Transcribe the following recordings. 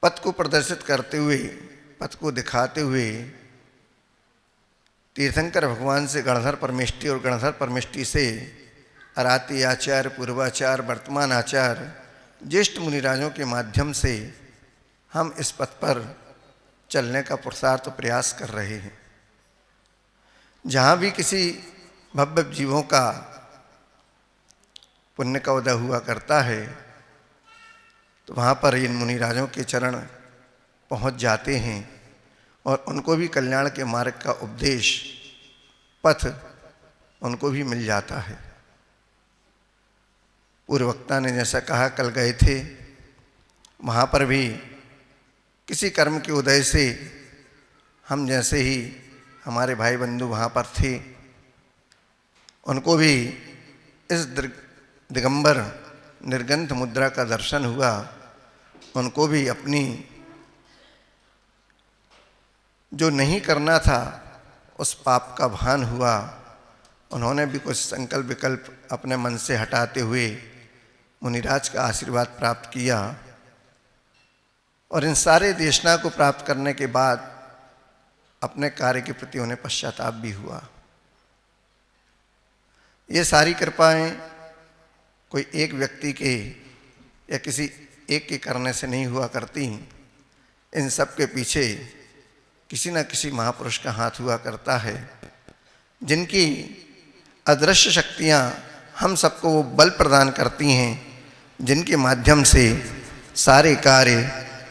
पथ को प्रदर्शित करते हुए, पथ को दिखाते हुए तीर्थंकर भगवान से गणधर परमेष्टि और गणधर परमेष्टि से अराती आचार्य, पूर्वाचार्य, वर्तमान आचार्य, ज्येष्ठ मुनिराजों के माध्यम से हम इस पथ पर चलने का पुरुषार्थ प्रयास कर रहे हैं। जहाँ भी किसी भव्य जीवों का पुण्य का उदय हुआ करता है तो वहाँ पर इन मुनिराजों के चरण पहुँच जाते हैं और उनको भी कल्याण के मार्ग का उपदेश, पथ उनको भी मिल जाता है। पूर्व वक्ता ने जैसा कहा, कल गए थे, वहाँ पर भी किसी कर्म के उदय से हम जैसे ही हमारे भाई बंधु वहाँ पर थे, उनको भी इस दिगंबर निर्गंथ मुद्रा का दर्शन हुआ। उनको भी अपनी जो नहीं करना था उस पाप का भान हुआ। उन्होंने भी कुछ संकल्प विकल्प अपने मन से हटाते हुए मुनिराज का आशीर्वाद प्राप्त किया और इन सारे देशना को प्राप्त करने के बाद अपने कार्य के प्रति उन्हें पश्चाताप भी हुआ। ये सारी कृपाएं कोई एक व्यक्ति के या किसी एक के करने से नहीं हुआ करती। इन सब के पीछे किसी न किसी महापुरुष का हाथ हुआ करता है, जिनकी अदृश्य शक्तियाँ हम सबको वो बल प्रदान करती हैं, जिनके माध्यम से सारे कार्य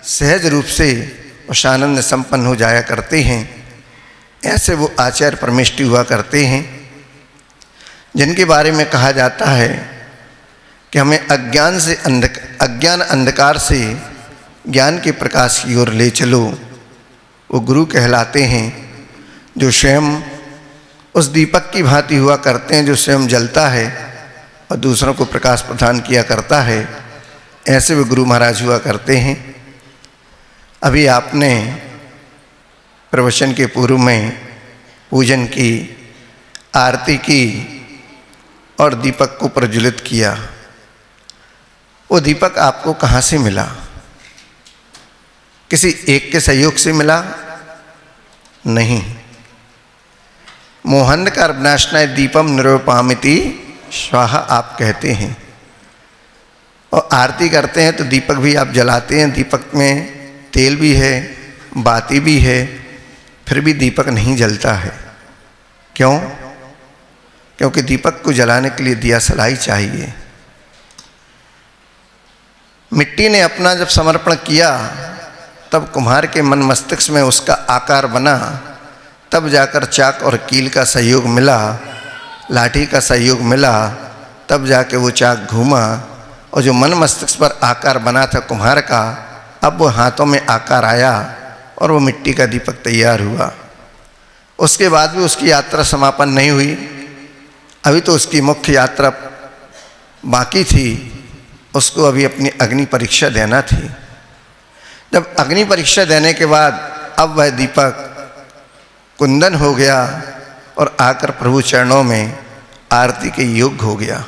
सहज रूप से और आनंद संपन्न हो जाया करते हैं। ऐसे वो आचार्य परमेष्टि हुआ करते हैं, जिनके बारे में कहा जाता है कि हमें अज्ञान अंधकार से ज्ञान के प्रकाश की ओर ले चलो। वो गुरु कहलाते हैं, जो स्वयं उस दीपक की भांति हुआ करते हैं, जो स्वयं जलता है और दूसरों को प्रकाश प्रदान किया करता है। ऐसे वे गुरु महाराज हुआ करते हैं। अभी आपने प्रवचन के पूर्व में पूजन की, आरती की और दीपक को प्रज्वलित किया। वो दीपक आपको कहाँ से मिला? किसी एक के सहयोग से मिला? नहीं। मोहंधकार विनाशनाय दीपम निरूपयामिति स्वाहा आप कहते हैं, और आरती करते हैं तो दीपक भी आप जलाते हैं। दीपक में तेल भी है, बाती भी है, फिर भी दीपक नहीं जलता है। क्यों? क्योंकि दीपक को जलाने के लिए दिया सलाई चाहिए। मिट्टी ने अपना जब समर्पण किया तब कुम्हार के मन मस्तिष्क में उसका आकार बना, तब जाकर चाक और कील का सहयोग मिला, लाठी का सहयोग मिला, तब जाके वो चाक घूमा और जो मन मस्तिष्क पर आकार बना था कुम्हार का, अब वो हाथों में आकार आया और वो मिट्टी का दीपक तैयार हुआ। उसके बाद भी उसकी यात्रा समापन नहीं हुई। अभी तो उसकी मुख्य यात्रा बाकी थी। उसको अभी अपनी अग्नि परीक्षा देना थी। जब अग्नि परीक्षा देने के बाद अब वह दीपक कुंदन हो गया और आकर प्रभु चरणों में आरती के योग्य हो गया।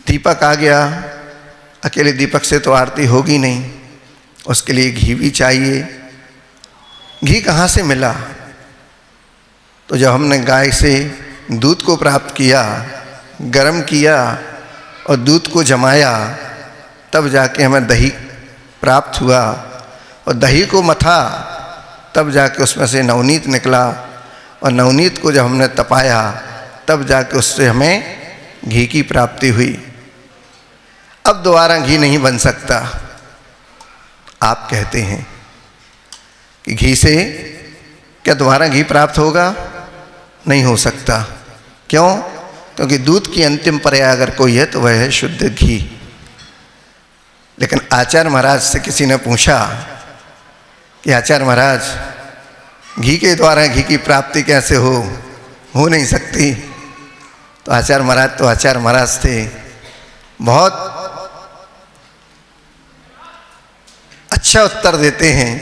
दीपक आ गया, अकेले दीपक से तो आरती होगी नहीं, उसके लिए घी भी चाहिए। घी कहाँ से मिला? तो जब हमने गाय से दूध को प्राप्त किया, गर्म किया और दूध को जमाया, तब जाके हमें दही प्राप्त हुआ और दही को मथा, तब जाके उसमें से नवनीत निकला और नवनीत को जब हमने तपाया तब जाके उससे हमें घी की प्राप्ति हुई। अब दोबारा घी नहीं बन सकता। आप कहते हैं कि घी से क्या दोबारा घी प्राप्त होगा? नहीं हो सकता। क्यों? क्योंकि दूध की अंतिम पर्याय अगर कोई है तो वह है शुद्ध घी। लेकिन आचार्य महाराज से किसी ने पूछा कि आचार्य महाराज, घी के द्वारा घी की प्राप्ति कैसे हो नहीं सकती। तो आचार्य महाराज थे, बहुत अच्छा उत्तर देते हैं।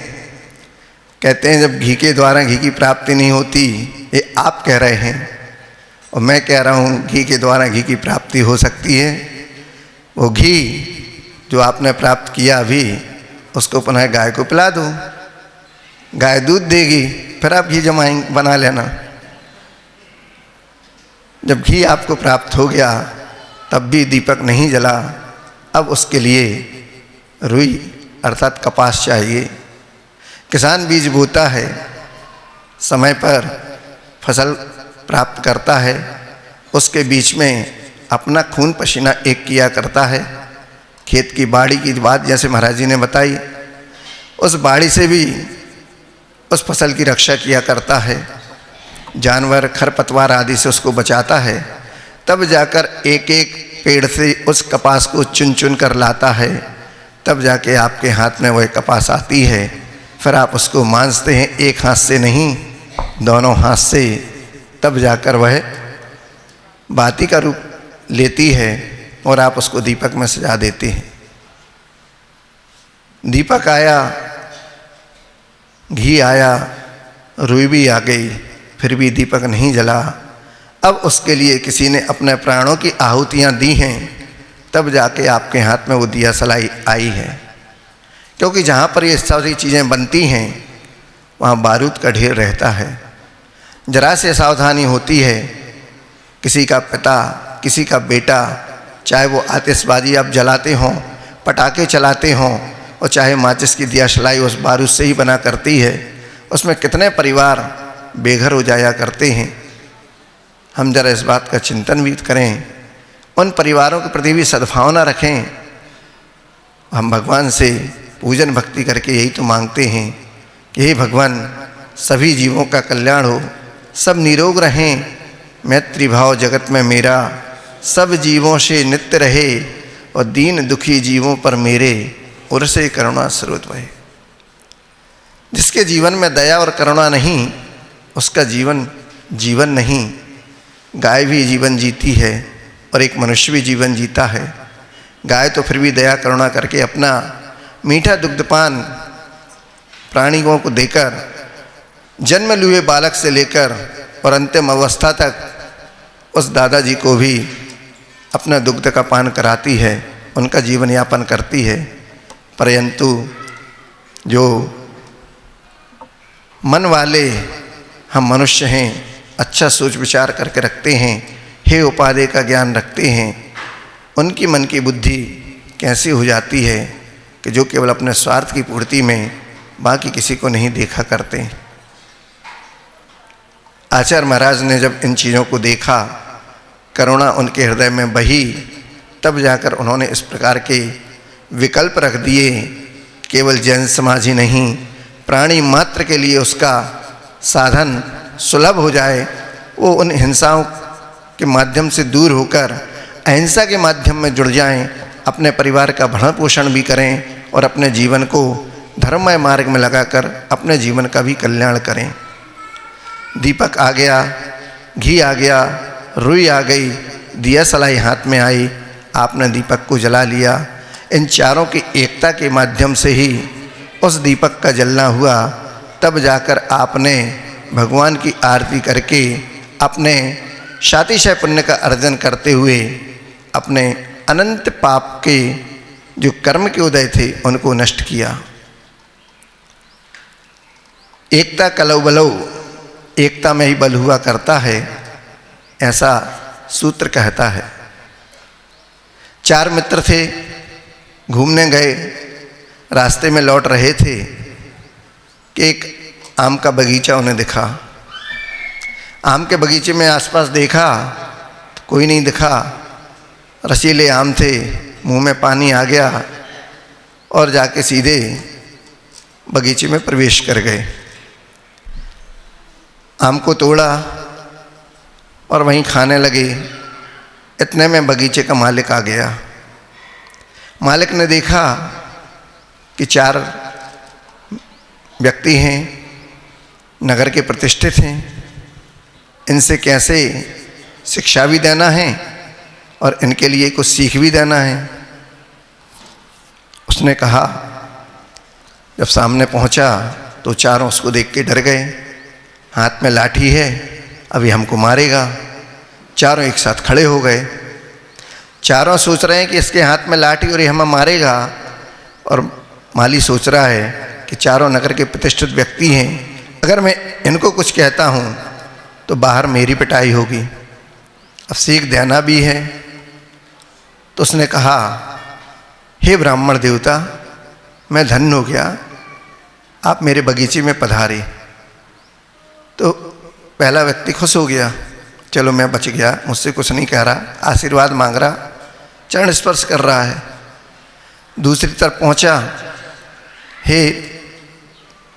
कहते हैं जब घी के द्वारा घी की प्राप्ति नहीं होती, ये आप कह रहे हैं और मैं कह रहा हूँ घी के द्वारा घी की प्राप्ति हो सकती है। वो घी जो आपने प्राप्त किया अभी उसको पुनः गाय को पिला दो, गाय दूध देगी, फिर आप घी जमाएंगे बना लेना। जब घी आपको प्राप्त हो गया तब भी दीपक नहीं जला। अब उसके लिए रुई अर्थात कपास चाहिए। किसान बीज बोता है, समय पर फसल प्राप्त करता है, उसके बीच में अपना खून पसीना एक किया करता है। खेत की बाड़ी की बात जैसे महाराज जी ने बताई, उस बाड़ी से भी उस फसल की रक्षा किया करता है, जानवर खरपतवार आदि से उसको बचाता है, तब जाकर एक एक पेड़ से उस कपास को चुन चुन कर लाता है, तब जाके आपके हाथ में वह कपास आती है। फिर आप उसको मांजते हैं, एक हाथ से नहीं दोनों हाथ से, तब जाकर वह बाती का रूप लेती है और आप उसको दीपक में सजा देते हैं। दीपक आया, घी आया, रुई भी आ गई, फिर भी दीपक नहीं जला। अब उसके लिए किसी ने अपने प्राणों की आहुतियाँ दी हैं, तब जाके आपके हाथ में वो दिया सलाई आई है। क्योंकि जहाँ पर ये सारी चीज़ें बनती हैं वहाँ बारूद का ढेर रहता है। जरा से सावधानी होती है, किसी का पिता, किसी का बेटा, चाहे वो आतिशबाजी आप जलाते हों, पटाखे चलाते हों, और चाहे माचिस की दिया सलाई उस बारूद से ही बना करती है, उसमें कितने परिवार बेघर हो जाया करते हैं। हम जरा इस बात का चिंतन भी करें, उन परिवारों के प्रति भी सद्भावना रखें। हम भगवान से पूजन भक्ति करके यही तो मांगते हैं कि हे भगवान, सभी जीवों का कल्याण हो, सब निरोग रहें, मैत्री भाव जगत में मेरा, सब जीवों से नित्य रहे, और दीन दुखी जीवों पर मेरे उर से करुणा स्रोत बहे। जिसके जीवन में दया और करुणा नहीं, उसका जीवन जीवन नहीं। गाय भी जीवन जीती है और एक मनुष्य भी जीवन जीता है। गाय तो फिर भी दया करुणा करके अपना मीठा दुग्धपान प्राणियों को देकर जन्म लिए बालक से लेकर और अंतिम अवस्था तक उस दादाजी को भी अपना दुग्ध का पान कराती है, उनका जीवन यापन करती है। परंतु जो मन वाले हम मनुष्य हैं, अच्छा सोच विचार करके रखते हैं, हे उपादेय का ज्ञान रखते हैं, उनकी मन की बुद्धि कैसी हो जाती है कि जो केवल अपने स्वार्थ की पूर्ति में बाकी किसी को नहीं देखा करते। आचार्य महाराज ने जब इन चीज़ों को देखा, करुणा उनके हृदय में बही, तब जाकर उन्होंने इस प्रकार के विकल्प रख दिए। केवल जैन समाज ही नहीं, प्राणी मात्र के लिए उसका साधन सुलभ हो जाए, वो उन हिंसाओं के माध्यम से दूर होकर अहिंसा के माध्यम में जुड़ जाएं, अपने परिवार का भरण पोषण भी करें और अपने जीवन को धर्ममय मार्ग में लगाकर अपने जीवन का भी कल्याण करें। दीपक आ गया, घी आ गया, रुई आ गई, दिया सलाई हाथ में आई, आपने दीपक को जला लिया। इन चारों की एकता के माध्यम से ही उस दीपक का जलना हुआ। तब जाकर आपने भगवान की आरती करके अपने शातिशय पुण्य का अर्जन करते हुए अपने अनंत पाप के जो कर्म के उदय थे उनको नष्ट किया। एकता कलौ बलौ, एकता में ही बल हुआ करता है, ऐसा सूत्र कहता है। चार मित्र थे, घूमने गए, रास्ते में लौट रहे थे कि एक आम का बगीचा उन्हें दिखा। आम के बगीचे में आसपास देखा तो कोई नहीं दिखा, रसीले आम थे, मुंह में पानी आ गया और जाके सीधे बगीचे में प्रवेश कर गए। आम को तोड़ा और वहीं खाने लगे। इतने में बगीचे का मालिक आ गया। मालिक ने देखा कि चार व्यक्ति हैं, नगर के प्रतिष्ठित हैं, इनसे कैसे शिक्षा भी देना है और इनके लिए कुछ सीख भी देना है। उसने कहा, जब सामने पहुंचा तो चारों उसको देख के डर गए। हाथ में लाठी है, अभी हमको मारेगा। चारों एक साथ खड़े हो गए। चारों सोच रहे हैं कि इसके हाथ में लाठी और ये हमें मारेगा, और माली सोच रहा है कि चारों नगर के प्रतिष्ठित व्यक्ति हैं, अगर मैं इनको कुछ कहता हूँ तो बाहर मेरी पिटाई होगी, अब सीख देना भी है। तो उसने कहा, हे ब्राह्मण देवता, मैं धन्य हो गया, आप मेरे बगीचे में पधारे। तो पहला व्यक्ति खुश हो गया, चलो मैं बच गया, मुझसे कुछ नहीं कह रहा, आशीर्वाद मांग रहा, चरण स्पर्श कर रहा है। दूसरी तरफ पहुंचा, हे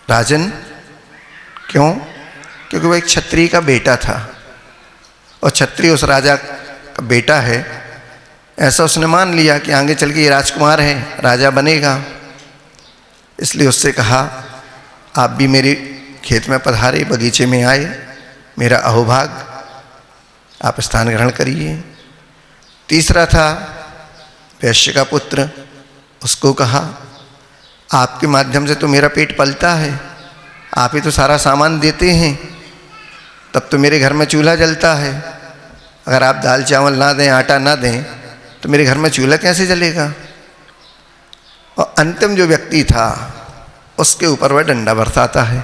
राजन, क्यों? क्योंकि वो एक क्षत्रिय का बेटा था और क्षत्रिय उस राजा का बेटा है, ऐसा उसने मान लिया कि आगे चल के ये राजकुमार है, राजा बनेगा। इसलिए उससे कहा, आप भी मेरे खेत में पधारे, बगीचे में आए, मेरा अहोभाग, आप स्थान ग्रहण करिए। तीसरा था वैश्य का पुत्र, उसको कहा, आपके माध्यम से तो मेरा पेट पलता है, आप ही तो सारा सामान देते हैं, तब तो मेरे घर में चूल्हा जलता है, अगर आप दाल चावल ना दें, आटा ना दें, तो मेरे घर में चूल्हा कैसे जलेगा? और अंतिम जो व्यक्ति था उसके ऊपर वह डंडा बरसाता है,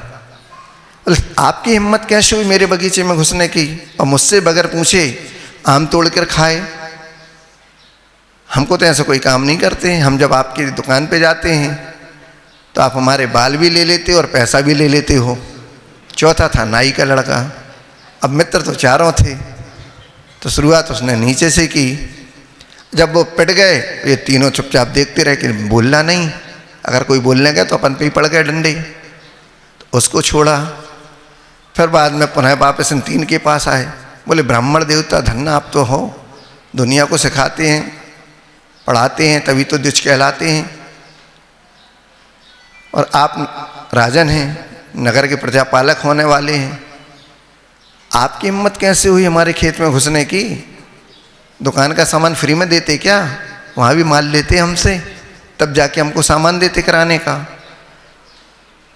आपकी हिम्मत कैसे हुई मेरे बगीचे में घुसने की और मुझसे बगैर पूछे आम तोड़ कर खाए? हमको तो ऐसा कोई काम नहीं करते हैं, हम जब आपकी दुकान पे जाते हैं तो आप हमारे बाल भी ले लेते हो और पैसा भी ले लेते हो। चौथा था नाई का लड़का, अब मित्र तो चारों थे, तो शुरुआत उसने नीचे से की। जब वो पिट गए ये तीनों चुपचाप देखते रहे कि बोलना नहीं, अगर कोई बोलने गया तो अपन पे ही पड़ गए डंडे, तो उसको छोड़ा। फिर बाद में पुनः वापस इन तीन के पास आए, बोले ब्राह्मण देवता धन्य आप तो हो, दुनिया को सिखाते हैं, पढ़ाते हैं, तभी तो द्विज कहलाते हैं, और आप राजन हैं, नगर के प्रजापालक होने वाले हैं, आपकी हिम्मत कैसे हुई हमारे खेत में घुसने की? दुकान का सामान फ्री में देते क्या? वहाँ भी माल लेते हमसे, तब जाके हमको सामान देते कराने का।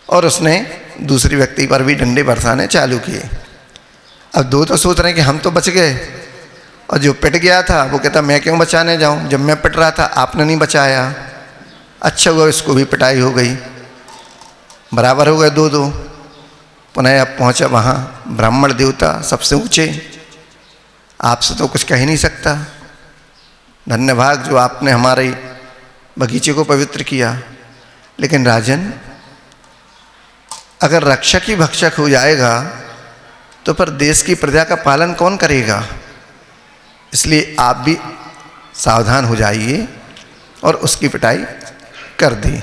और उसने दूसरी व्यक्ति पर भी डंडे बरसाने चालू किए। अब दो तो सोच रहे हैं कि हम तो बच गए, और जो पिट गया था वो कहता मैं क्यों बचाने जाऊं, जब मैं पिट रहा था आपने नहीं बचाया। अच्छा हुआ इसको भी पिटाई हो गई, बराबर हो गए दो दो। पुनः अब पहुंचा वहाँ ब्राह्मण देवता सबसे ऊंचे, आपसे तो कुछ कह ही नहीं सकता, धन्यवाद जो आपने हमारे बगीचे को पवित्र किया। लेकिन राजन, अगर रक्षक ही भक्षक हो जाएगा तो फिर देश की प्रजा का पालन कौन करेगा? इसलिए आप भी सावधान हो जाइए, और उसकी पिटाई कर दी।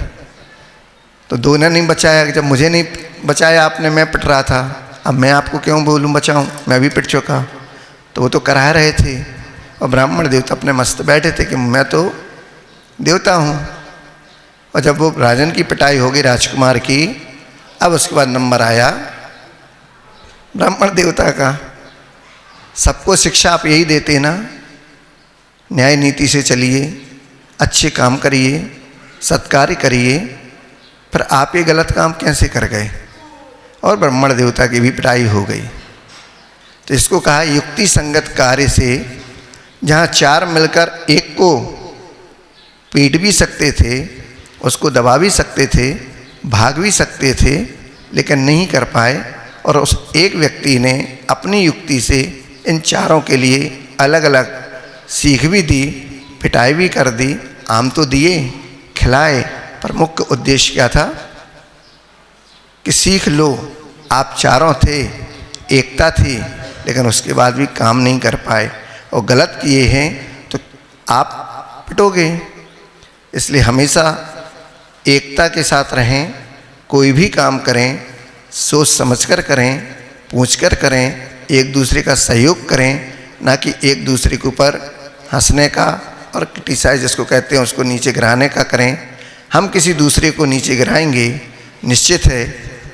तो दो ने नहीं बचाया, जब मुझे नहीं बचाया आपने, मैं पिट रहा था, अब मैं आपको क्यों बोलूं बचाऊं, मैं भी पिट चुका। तो वो तो करा रहे थे, और ब्राह्मण देवता अपने मस्त बैठे थे कि मैं तो देवता हूँ। और जब वो राजन की पिटाई हो गई राजकुमार की, अब उसके बाद नंबर आया ब्राह्मण देवता का। सबको शिक्षा आप यही देते ना, न्याय नीति से चलिए, अच्छे काम करिए, सत्कार्य करिए, पर आप ये गलत काम कैसे कर गए? और ब्राह्मण देवता की भी पिटाई हो गई। तो इसको कहा युक्ति संगत कार्य से, जहाँ चार मिलकर एक को पीट भी सकते थे, उसको दबा भी सकते थे, भाग भी सकते थे, लेकिन नहीं कर पाए, और उस एक व्यक्ति ने अपनी युक्ति से इन चारों के लिए अलग अलग सीख भी दी, पिटाई भी कर दी, आम तो दिए, खिलाए, पर मुख्य उद्देश्य क्या था कि सीख लो, आप चारों थे, एकता थी, लेकिन उसके बाद भी काम नहीं कर पाए और गलत किए हैं तो आप पिटोगे। इसलिए हमेशा एकता के साथ रहें, कोई भी काम करें सोच समझकर करें, पूछकर करें, एक दूसरे का सहयोग करें, ना कि एक दूसरे के ऊपर हंसने का और क्रिटिसाइज जिसको कहते हैं उसको नीचे गिराने का करें। हम किसी दूसरे को नीचे गिराएंगे, निश्चित है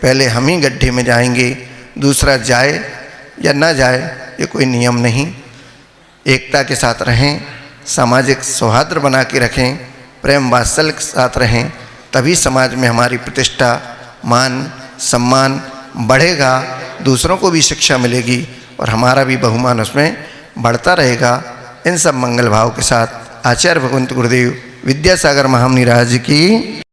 पहले हम ही गड्ढे में जाएंगे, दूसरा जाए या ना जाए ये कोई नियम नहीं। एकता के साथ रहें, सामाजिक सौहार्द बना के रखें, प्रेम वात्सल्य के साथ रहें, तभी समाज में हमारी प्रतिष्ठा, मान, सम्मान बढ़ेगा, दूसरों को भी शिक्षा मिलेगी और हमारा भी बहुमान उसमें बढ़ता रहेगा। इन सब मंगल भाव के साथ आचार्य भगवंत गुरुदेव विद्यासागर महामुनि राज की